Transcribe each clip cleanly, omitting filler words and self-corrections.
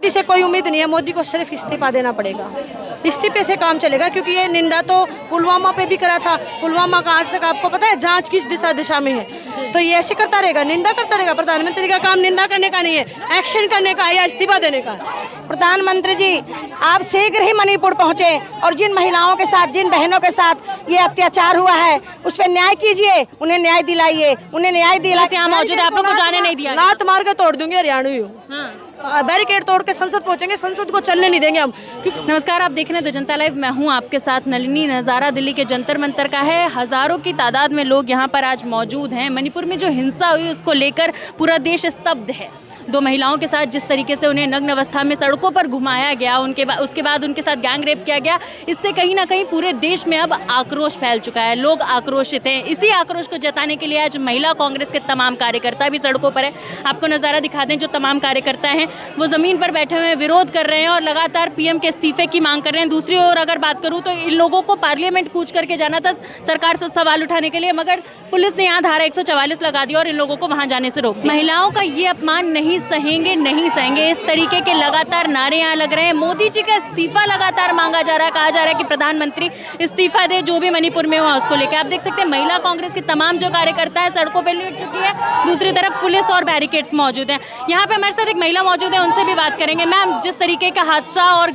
मोदी से कोई उम्मीद नहीं है। मोदी को सिर्फ इस्तीफा देना पड़ेगा। इस्तीफे से काम चलेगा, क्योंकि ये निंदा तो पुलवामा पे भी करा था। पुलवामा का आज तक आपको पता है जांच किस दिशा में है, तो ये ऐसे करता रहेगा, निंदा करता रहेगा। प्रधानमंत्री का काम निंदा करने का नहीं है, एक्शन करने का या इस्तीफा देने का। प्रधानमंत्री जी, आप शीघ्र ही मणिपुर पहुंचे और जिन महिलाओं के साथ, जिन बहनों के साथ ये अत्याचार हुआ है उस पर न्याय कीजिए, उन्हें न्याय दिलाइए, उन्हें न्याय दिलाइए। यहाँ मौजूद है, आप लोग को जाने नहीं दिया। लात मार के तोड़ दूंगे, हरियाणवी हो। बैरिकेड तोड़ के संसद पहुंचेंगे, संसद को चलने नहीं देंगे हम। नमस्कार, आप देख रहे हैं द जनता लाइव। मैं हूं आपके साथ नलिनी। नज़ारा दिल्ली के जंतर मंतर का है। हज़ारों की तादाद में लोग यहां पर आज मौजूद हैं। मणिपुर में जो हिंसा हुई उसको लेकर पूरा देश स्तब्ध है। दो महिलाओं के साथ जिस तरीके से उन्हें नग्न अवस्था में सड़कों पर घुमाया गया, उसके बाद उनके साथ गैंग रेप किया गया, इससे कहीं ना कहीं पूरे देश में अब आक्रोश फैल चुका है। लोग आक्रोशित हैं। इसी आक्रोश को जताने के लिए आज महिला कांग्रेस के तमाम कार्यकर्ता भी सड़कों पर है। आपको नज़ारा दिखा दें, जो तमाम कार्यकर्ता हैं वो ज़मीन पर बैठे हुए विरोध कर रहे हैं और लगातार पीएम के इस्तीफे की मांग कर रहे हैं। दूसरी ओर अगर बात करूँ तो इन लोगों को पार्लियामेंट कूच करके जाना था सरकार से सवाल उठाने के लिए, मगर पुलिस ने यहाँ धारा 144 लगा दी और इन लोगों को वहाँ जाने से रोक दिया। महिलाओं का ये अपमान नहीं सहेंगे, नहीं सहेंगे, इस तरीके के लगातार नारे यहाँ लग रहे हैं। मोदी जी का इस्तीफा लगातार मांगा जा रहा है। कहा जा रहा है कि प्रधानमंत्री इस्तीफा दे, जो भी मणिपुर में हुआ उसको लेकर। आप देख सकते हैं महिला कांग्रेस के तमाम जो कार्यकर्ता है सड़कों पर लुट चुकी है। दूसरी तरफ पुलिस और बैरिकेड्स मौजूद हैं। यहाँ पे हमारे साथ एक महिला मौजूद है, उनसे भी बात करेंगे। मैम, जिस तरीके का हादसा और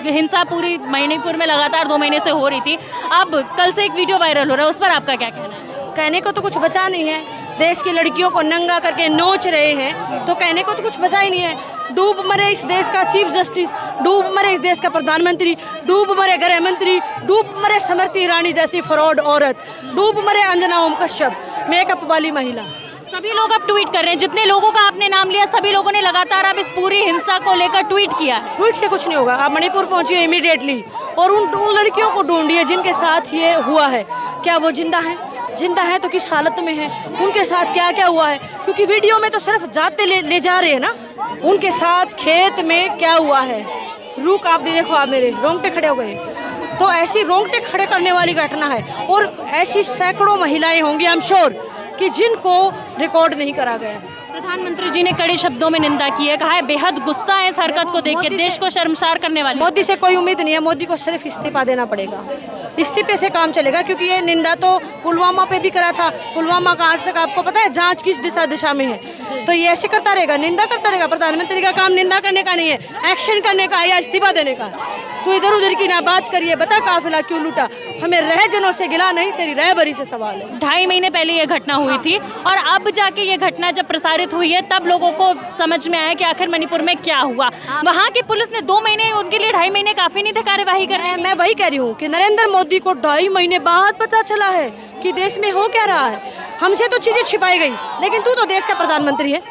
हिंसा पूरी मणिपुर में लगातार 2 महीने से हो रही थी, अब कल से एक वीडियो वायरल हो रहा है, उस पर आपका क्या कहना है? कहने को तो कुछ बचा नहीं है। देश की लड़कियों को नंगा करके नोच रहे हैं, तो कहने को तो कुछ बचा ही नहीं है। डूब मरे इस देश का चीफ जस्टिस, डूब मरे इस देश का प्रधानमंत्री, डूब मरे गृह मंत्री, डूब मरे स्मृति ईरानी जैसी फ्रॉड औरत, डूब मरे अंजना ओम कश्यप, मेकअप वाली महिला। सभी लोग अब ट्वीट कर रहे हैं। जितने लोगों का आपने नाम लिया सभी लोगों ने लगातार अब इस पूरी हिंसा को लेकर ट्वीट किया है। ट्वीट से कुछ नहीं होगा। आप मणिपुर पहुंचिए इमीडिएटली और उन लड़कियों को ढूंढिए जिनके साथ ये हुआ है। क्या वो जिंदा है? जिंदा है तो किस हालत में है? उनके साथ क्या क्या हुआ है? क्योंकि वीडियो में तो सिर्फ जाते ले जा रहे हैं ना। उनके साथ खेत में क्या हुआ है? रुक, आप देखो, आप मेरे रोंगटे खड़े हो गए। तो ऐसी रोंगटे खड़े करने वाली घटना है और ऐसी सैकड़ों महिलाएं होंगी, आई एम श्योर, कि जिनको रिकॉर्ड नहीं करा गया है। प्रधानमंत्री जी ने कड़े शब्दों में निंदा की है। कहा है बेहद गुस्सा है इस हरकत को देख के, देश को शर्मसार करने वाली। मोदी से कोई उम्मीद नहीं है। मोदी को सिर्फ इस्तीफा देना पड़ेगा। इस्तीफे से काम चलेगा, क्योंकि ये निंदा तो पुलवामा पे भी करा था। पुलवामा का आज तक आपको पता है जांच किस दिशा में है, तो ये ऐसे करता रहेगा, निंदा करता रहेगा। प्रधानमंत्री का काम निंदा करने का नहीं है, एक्शन करने का या इस्तीफा देने का। तो इधर उधर की ना बात करिए। बता काफिला क्यों लूटा? हमें रह जनों से गिला नहीं, तेरी रहबरी से सवाल है। 2.5 महीने पहले ये घटना हुई थी और अब जाके ये घटना जब प्रसारित हुई है तब लोगों को समझ में आया कि आखिर मणिपुर में क्या हुआ। वहाँ की पुलिस ने 2 महीने, उनके लिए 2.5 महीने काफी नहीं थे कार्यवाही करने। मैं वही कह रही हूँ कि नरेंद्र मोदी को 2.5 महीने बाद पता चला है कि देश में हो क्या रहा है। हमसे तो चीजें छिपाई गई, लेकिन तू तो देश का प्रधानमंत्री है,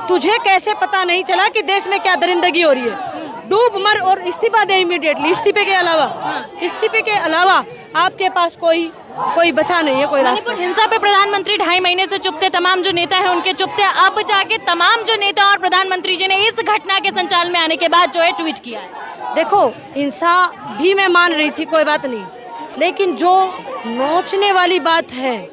तुझे कैसे पता नहीं चला कि देश में क्या दरिंदगी हो रही है? डूब मर और इस्तीफा दे इमीडिएटली। इस्तीफे के अलावा आपके पास कोई बचा नहीं है, कोई रास्ता। हिंसा पे प्रधानमंत्री 2.5 महीने से चुप थे, तमाम जो नेता है उनके चुप थे। अब जाके तमाम जो नेता और प्रधानमंत्री जी ने इस घटना के संचालन में आने के बाद जो है ट्वीट किया है। देखो, हिंसा भी मैं मान रही थी, कोई बात नहीं, लेकिन जो नोचने वाली बात है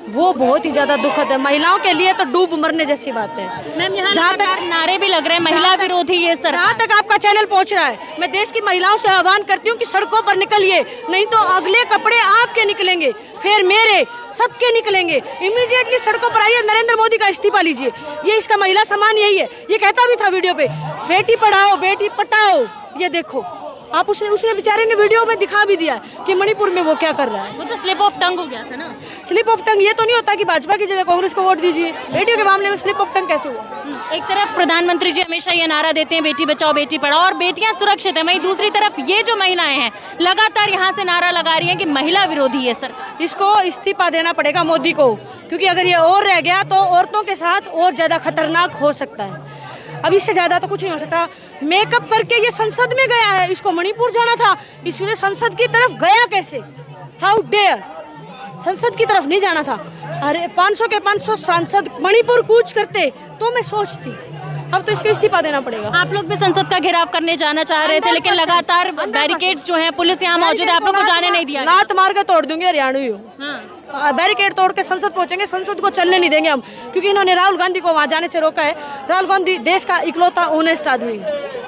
वो बहुत ही ज्यादा दुखद है। महिलाओं के लिए तो डूब मरने जैसी बात है। मैम, यहाँ जहाँ तक नारे भी लग रहे हैं महिला विरोधी, ये सर जहाँ तक आपका चैनल पहुँच रहा है, मैं देश की महिलाओं से आह्वान करती हूँ कि सड़कों पर निकलिए, नहीं तो अगले कपड़े आपके निकलेंगे, फिर मेरे, सबके निकलेंगे। इमीडिएटली सड़कों पर आइए, नरेंद्र मोदी का इस्तीफा लीजिए। ये इसका महिला सम्मान यही है। ये कहता भी था वीडियो पे, बेटी पढ़ाओ बेटी पटाओ। ये देखो आप, उसने बेचारे ने वीडियो में दिखा भी दिया कि मणिपुर में वो क्या कर रहा है। वो तो स्लिप ऑफ टंग हो गया था ना। स्लिप ऑफ टंग ये तो नहीं होता कि भाजपा की जगह कांग्रेस को वोट दीजिए। बेटियों के मामले में स्लिप ऑफ टंग कैसे हुआ? एक तरफ प्रधानमंत्री जी हमेशा ये नारा देते हैं बेटी बचाओ बेटी पढ़ाओ और बेटियां सुरक्षित हैं, वहीं दूसरी तरफ ये जो महिलाएं हैं लगातार यहाँ से नारा लगा रही हैं कि महिला विरोधी है सरकार। इसको इस्तीफा देना पड़ेगा मोदी को, क्योंकि अगर ये और रह गया तो औरतों के साथ और ज्यादा खतरनाक हो सकता है। अब इससे ज्यादा तो कुछ नहीं हो सकता। मेकअप करके ये संसद में गया है, इसको मणिपुर जाना था, इसने संसद की तरफ गया कैसे? How dare! संसद की तरफ नहीं जाना था। अरे 500 के 500 सांसद मणिपुर कूच करते तो मैं सोचती। अब तो इसको इस्तीफा देना पड़ेगा। आप लोग भी संसद का घेराव करने जाना चाह रहे थे, लेकिन लगातार बैरिकेड्स जो हैं, पुलिस यहाँ मौजूद है, आप लोग को जाने नहीं दिया। लात मार के तोड़ दूंगे, हरियाणवी हो। बैरिकेड तोड़ के संसद पहुंचेंगे, संसद को चलने नहीं देंगे हम, क्योंकि इन्होंने राहुल गांधी को वहां जाने से रोका है। राहुल गांधी देश का इकलौता ऑनेस्ट आदमी है।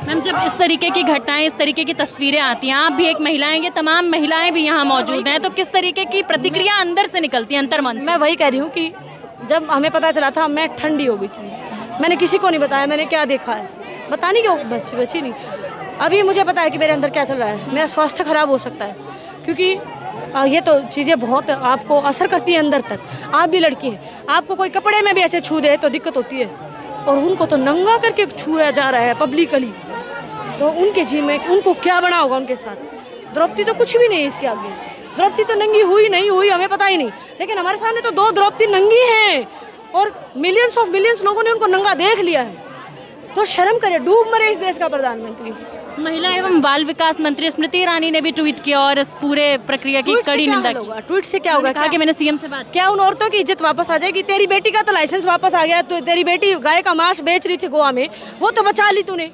मैम, जब इस तरीके की घटनाएं, इस तरीके की तस्वीरें आती हैं, आप भी एक महिला हैं, ये तमाम महिलाएं भी यहाँ मौजूद हैं, तो किस तरीके की प्रतिक्रिया अंदर से निकलती है, अंतर्मन से? मैं वही कह रही हूँ कि जब हमें पता चला था मैं ठंडी हो गई थी। मैंने किसी को नहीं बताया मैंने क्या देखा है, बताने क्यों बची नहीं। अभी मुझे पता है कि मेरे अंदर क्या चल रहा है, मेरा स्वास्थ्य खराब हो सकता है, क्योंकि ये तो चीज़ें बहुत आपको असर करती है अंदर तक। आप भी लड़की हैं, आपको कोई कपड़े में भी ऐसे छू दे तो दिक्कत होती है, और उनको तो नंगा करके छुआ जा रहा है पब्लिकली, तो उनके जी में उनको क्या बना होगा उनके साथ। द्रौपदी तो कुछ भी नहीं है इसके आगे, द्रौपदी तो नंगी हुई नहीं हुई हमें पता ही नहीं, लेकिन हमारे सामने तो 2 द्रौपदी नंगी हैं और मिलियंस लोगों ने उनको नंगा देख लिया है। तो शर्म करे, डूब मरे इस देश का प्रधानमंत्री। महिला एवं बाल विकास मंत्री स्मृति ईरानी ने भी ट्वीट किया और इस पूरे प्रक्रिया की कड़ी निंदा की। ट्वीट से क्या होगा? कहा कि मैंने सीएम से बात की। क्या उन औरतों की इज्जत वापस आ जाएगी? तेरी बेटी का तो लाइसेंस वापस आ गया, तो तेरी बेटी गाय का मांस बेच रही थी गोवा में, वो तो बचा ली तूने,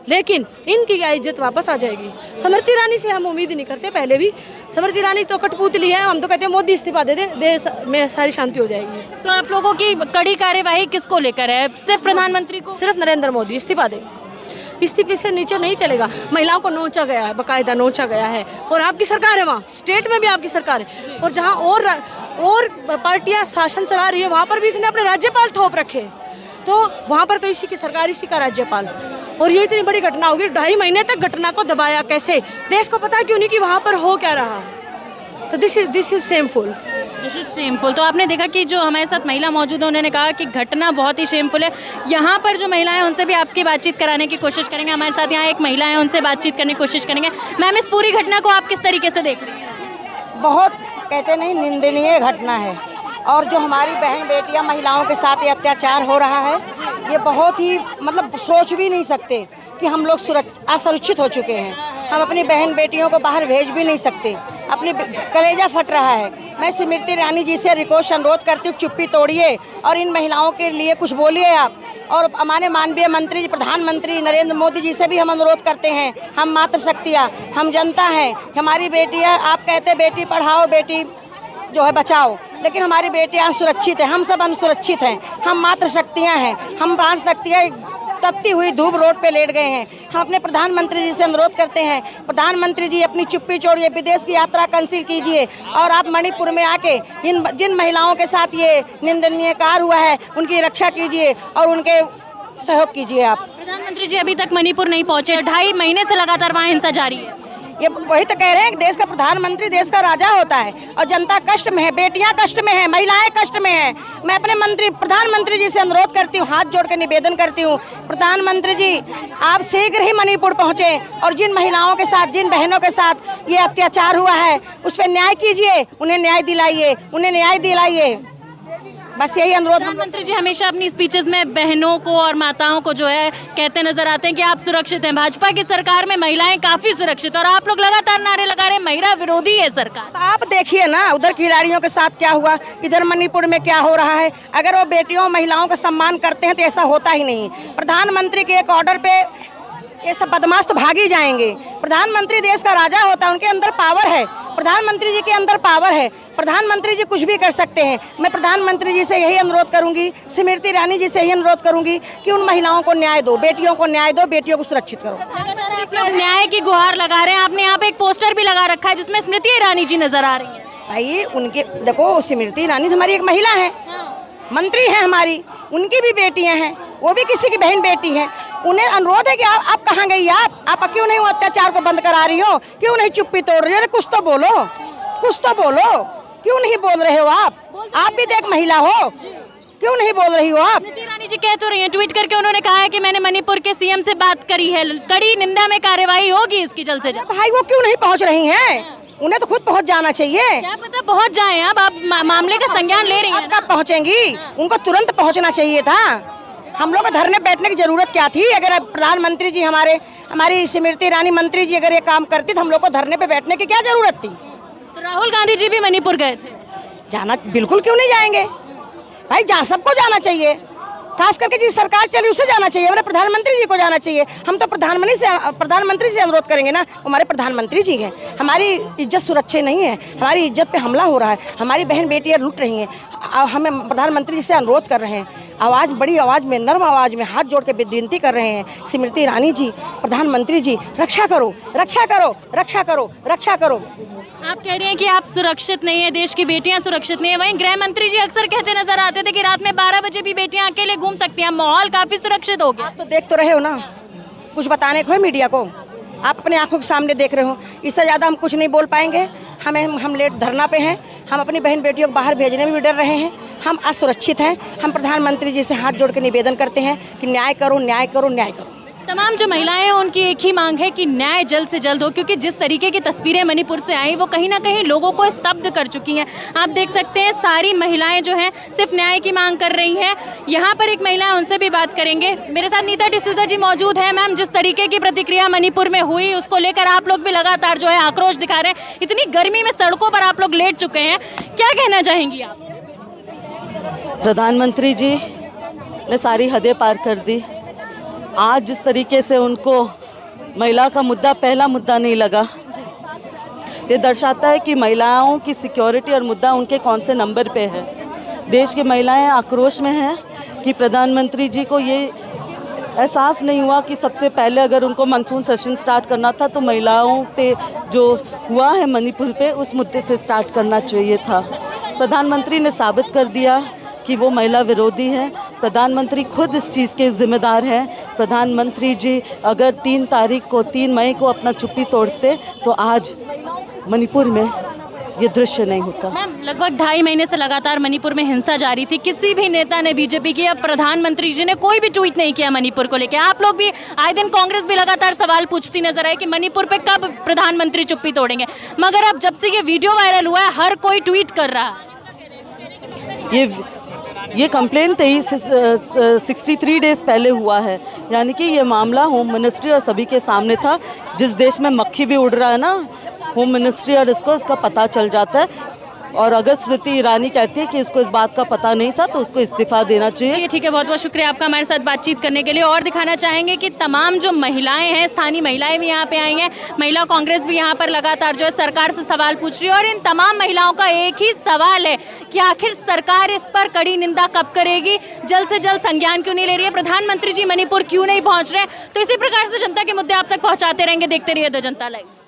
लेकिन इनकी क्या इज्जत वापस आ जाएगी? स्मृति ईरानी से हम उम्मीद नहीं करते, पहले भी स्मृति ईरानी तो कठपुतली है, हम तो कहते हैं मोदी इस्तीफा दे दे, देश में सारी शांति हो जाएगी। तो आप लोगों की कड़ी कार्यवाही किसको लेकर है? सिर्फ प्रधानमंत्री को? सिर्फ नरेंद्र मोदी इस्तीफा दे, इस्तीफे से नीचे नहीं चलेगा। महिलाओं को नोचा गया है, बाकायदा नोचा गया है, और आपकी सरकार है वहाँ, स्टेट में भी आपकी सरकार है, और जहाँ और पार्टियाँ शासन चला रही है वहाँ पर भी इसने अपने राज्यपाल थोप रखे, तो वहाँ पर तो इसी की सरकार, इसी का राज्यपाल। और ये इतनी बड़ी घटना होगी, 2.5 महीने तक घटना को दबाया कैसे? देश को पता क्यों नहीं कि वहाँ पर हो क्या रहा? तो दिस इज शेमफुल। तो आपने देखा कि जो हमारे साथ महिला मौजूद है, उन्होंने कहा कि घटना बहुत ही शेमफुल है। यहाँ पर जो महिलाएं हैं उनसे भी आपकी बातचीत कराने की कोशिश करेंगे। हमारे साथ यहाँ एक महिला है, उनसे बातचीत करने की कोशिश करेंगे। मैम, इस पूरी घटना को आप किस तरीके से देख रही हैं? बहुत कहते नहीं निंदनीय घटना है, और जो हमारी बहन बेटियां महिलाओं के साथ ये अत्याचार हो रहा है, ये बहुत ही मतलब सोच भी नहीं सकते कि हम लोग असुरक्षित हो चुके हैं। हम अपनी बहन बेटियों को बाहर भेज भी नहीं सकते, अपनी कलेजा फट रहा है। मैं स्मृति ईरानी जी से रिक्वेस्ट अनुरोध करती हूँ, चुप्पी तोड़िए और इन महिलाओं के लिए कुछ बोलिए आप। और हमारे माननीय मंत्री जी, प्रधानमंत्री नरेंद्र मोदी जी से भी हम अनुरोध करते हैं, हम मातृशक्तियाँ, हम जनता हैं, हमारी बेटियाँ, आप कहते बेटी पढ़ाओ बेटी जो है बचाओ, लेकिन हमारी बेटियां सुरक्षित हैं, हम सब असुरक्षित हैं। हम मातृशक्तियाँ हैं, हम प्राणशक्तियाँ तपती हुई धूप रोड पे लेट गए हैं। हम अपने प्रधानमंत्री जी से अनुरोध करते हैं, प्रधानमंत्री जी अपनी चुप्पी छोड़िए, विदेश की यात्रा कैंसिल कीजिए, और आप मणिपुर में आके जिन महिलाओं के साथ ये निंदनीय कार्य हुआ है उनकी रक्षा कीजिए और उनके सहयोग कीजिए। आप प्रधानमंत्री जी अभी तक मणिपुर नहीं पहुँचे, 2.5 महीने से लगातार वहाँ हिंसा जारी है। ये वही तो कह रहे हैं, देश का प्रधानमंत्री देश का राजा होता है, और जनता कष्ट में है, बेटियां कष्ट में है, महिलाएं कष्ट में है। मैं अपने प्रधानमंत्री जी से अनुरोध करती हूँ, हाथ जोड़ के निवेदन करती हूँ, प्रधानमंत्री जी आप शीघ्र ही मणिपुर पहुँचे और जिन महिलाओं के साथ, जिन बहनों के साथ ये अत्याचार हुआ है उस पर न्याय कीजिए, उन्हें न्याय दिलाइए। बस यही अनुरोध। प्रधानमंत्री जी हमेशा अपनी स्पीचेस में बहनों को और माताओं को जो है कहते नजर आते हैं कि आप सुरक्षित हैं। भाजपा की सरकार में महिलाएं काफी सुरक्षित, और आप लोग लगातार नारे लगा रहे हैं महिला विरोधी है सरकार। आप देखिए ना उधर खिलाड़ियों के साथ क्या हुआ, इधर मणिपुर में क्या हो रहा है। अगर वो बेटियों महिलाओं का सम्मान करते हैं तो ऐसा होता ही नहीं। प्रधानमंत्री के एक ऑर्डर पे ये सब बदमाश तो भाग ही जाएंगे। प्रधानमंत्री देश का राजा होता है, उनके अंदर पावर है, प्रधानमंत्री जी के अंदर पावर है, प्रधानमंत्री जी कुछ भी कर सकते हैं। मैं प्रधानमंत्री जी से यही अनुरोध करूंगी, स्मृति ईरानी जी से यही अनुरोध करूंगी कि उन महिलाओं को न्याय दो, बेटियों को न्याय दो, बेटियों को सुरक्षित करो। लगातार आप लोग न्याय की गुहार लगा रहे हैं। आपने यहाँ पे एक पोस्टर भी लगा रखा है जिसमें स्मृति ईरानी जी नजर आ रही है। भाई उनके देखो, स्मृति ईरानी हमारी एक महिला है, मंत्री है हमारी, उनकी भी बेटियां हैं, वो भी किसी की बहन बेटी हैं। उन्हें अनुरोध है कि आप कहाँ गई, आप क्यों नहीं अत्याचार को बंद करा रही हो, क्यों नहीं चुप्पी तोड़ रही हो? कुछ तो बोलो, क्यों नहीं बोल रहे हो? आप भी देख महिला हो, क्यों नहीं बोल रही हो आप? स्मृति ईरानी जी कह तो रही हैं, ट्वीट करके उन्होंने कहा है कि मैंने मणिपुर के सीएम से बात करी है, कड़ी निंदा में कार्यवाही होगी इसकी जल्द से जल्द। भाई वो क्यों नहीं पहुँच रही हैं? उन्हें तो खुद पहुंच जाना चाहिए। क्या पता पहुंच जाए। अब आप मामले का संज्ञान ले रही हैं। कब पहुंचेंगी? उनको तुरंत पहुंचना चाहिए था। हम लोग को धरने बैठने की जरूरत क्या थी? अगर प्रधानमंत्री जी हमारी स्मृति ईरानी मंत्री जी अगर ये काम करती तो हम लोग को धरने पे बैठने की क्या जरूरत थी? तो राहुल गांधी जी भी मणिपुर गए थे। जाना बिल्कुल क्यों नहीं जाएंगे भाई, सबको जाना चाहिए। खास करके जिस सरकार चली उसे जाना चाहिए, हमारे प्रधानमंत्री जी को जाना चाहिए। हम तो प्रधानमंत्री से अनुरोध करेंगे ना, हमारे प्रधानमंत्री जी हैं। हमारी इज्जत सुरक्षित नहीं है, हमारी इज्जत पे हमला हो रहा है, हमारी बहन बेटियां लूट रही हैं। हमें प्रधानमंत्री जी से अनुरोध कर रहे हैं, आवाज़ बड़ी आवाज़ में, नर्म आवाज़ में हाथ जोड़ के विनती कर रहे हैं, स्मृति ईरानी जी, प्रधानमंत्री जी, रक्षा करो, रक्षा करो, रक्षा करो, रक्षा करो। आप कह रही हैं कि आप सुरक्षित नहीं है, देश की बेटियां सुरक्षित नहीं है। वहीं गृह मंत्री जी अक्सर कहते नजर आते थे कि रात में 12 बजे भी बेटियां अकेले घूम सकती हैं, माहौल काफी सुरक्षित हो गया। आप तो देख तो रहे हो ना, कुछ बताने को है मीडिया को, आप अपने आंखों के सामने देख रहे हो। इससे ज़्यादा हम कुछ नहीं बोल पाएंगे। हम लेट धरना पे हैं, हम अपनी बहन बेटियों को बाहर भेजने में भी डर रहे हैं, हम असुरक्षित हैं। हम प्रधानमंत्री जी से हाथ जोड़ के निवेदन करते हैं कि न्याय करो, न्याय करो, न्याय करो। तमाम जो महिलाएं हैं उनकी एक ही मांग है कि न्याय जल्द से जल्द हो, क्योंकि जिस तरीके की तस्वीरें मणिपुर से आई वो कहीं ना कहीं लोगों को स्तब्ध कर चुकी हैं। आप देख सकते हैं सारी महिलाएं जो हैं सिर्फ न्याय की मांग कर रही हैं। यहाँ पर एक महिला है, उनसे भी बात करेंगे। मेरे साथ नीता डिसूजा जी मौजूद है। मैम, जिस तरीके की प्रतिक्रिया मणिपुर में हुई उसको लेकर आप लोग भी लगातार जो है आक्रोश दिखा रहे हैं। इतनी गर्मी में सड़कों पर आप लोग लेट चुके हैं, क्या कहना चाहेंगी आप? प्रधानमंत्री जी ने सारी हदें पार कर दी। आज जिस तरीके से उनको महिला का मुद्दा पहला मुद्दा नहीं लगा, ये दर्शाता है कि महिलाओं की सिक्योरिटी और मुद्दा उनके कौन से नंबर पे है। देश की महिलाएं आक्रोश में हैं कि प्रधानमंत्री जी को ये एहसास नहीं हुआ कि सबसे पहले अगर उनको मानसून सेशन स्टार्ट करना था तो महिलाओं पे जो हुआ है मणिपुर पे उस मुद्दे से स्टार्ट करना चाहिए था। प्रधानमंत्री ने साबित कर दिया कि वो महिला विरोधी हैं। प्रधानमंत्री खुद इस चीज़ के जिम्मेदार हैं। प्रधानमंत्री जी अगर 3 मई को अपना चुप्पी तोड़ते तो आज मणिपुर में ये दृश्य नहीं होता। मैम, लगभग 2.5 महीने से लगातार मणिपुर में हिंसा जारी थी। किसी भी नेता ने, बीजेपी की या प्रधानमंत्री जी ने कोई भी ट्वीट नहीं किया मणिपुर को लेकर। आप लोग भी आए दिन, कांग्रेस भी लगातार सवाल पूछती नजर आई कि मणिपुर पे कब प्रधानमंत्री चुप्पी तोड़ेंगे, मगर अब जब से ये वीडियो वायरल हुआ है हर कोई ट्वीट कर रहा है। ये कंप्लेन 63 डेज़ पहले हुआ है, यानी कि ये मामला होम मिनिस्ट्री और सभी के सामने था। जिस देश में मक्खी भी उड़ रहा है ना, होम मिनिस्ट्री और इसका पता चल जाता है। और अगर स्मृति ईरानी कहती है कि इसको इस बात का पता नहीं था तो उसको इस्तीफा देना चाहिए। ठीक है, बहुत बहुत शुक्रिया आपका हमारे साथ बातचीत करने के लिए। और दिखाना चाहेंगे कि तमाम जो महिलाएं हैं, स्थानीय महिलाएं भी यहाँ पे आई हैं, महिला कांग्रेस भी यहाँ पर लगातार जो है सरकार से सवाल पूछ रही है। और इन तमाम महिलाओं का एक ही सवाल है कि आखिर सरकार इस पर कड़ी निंदा कब करेगी, जल्द से जल्द संज्ञान क्यों नहीं ले रही है, प्रधानमंत्री जी मणिपुर क्यों नहीं पहुँच रहे हैं। तो इसी प्रकार से जनता के मुद्दे आप तक पहुँचाते रहेंगे। देखते रहिए द जनता लाइव।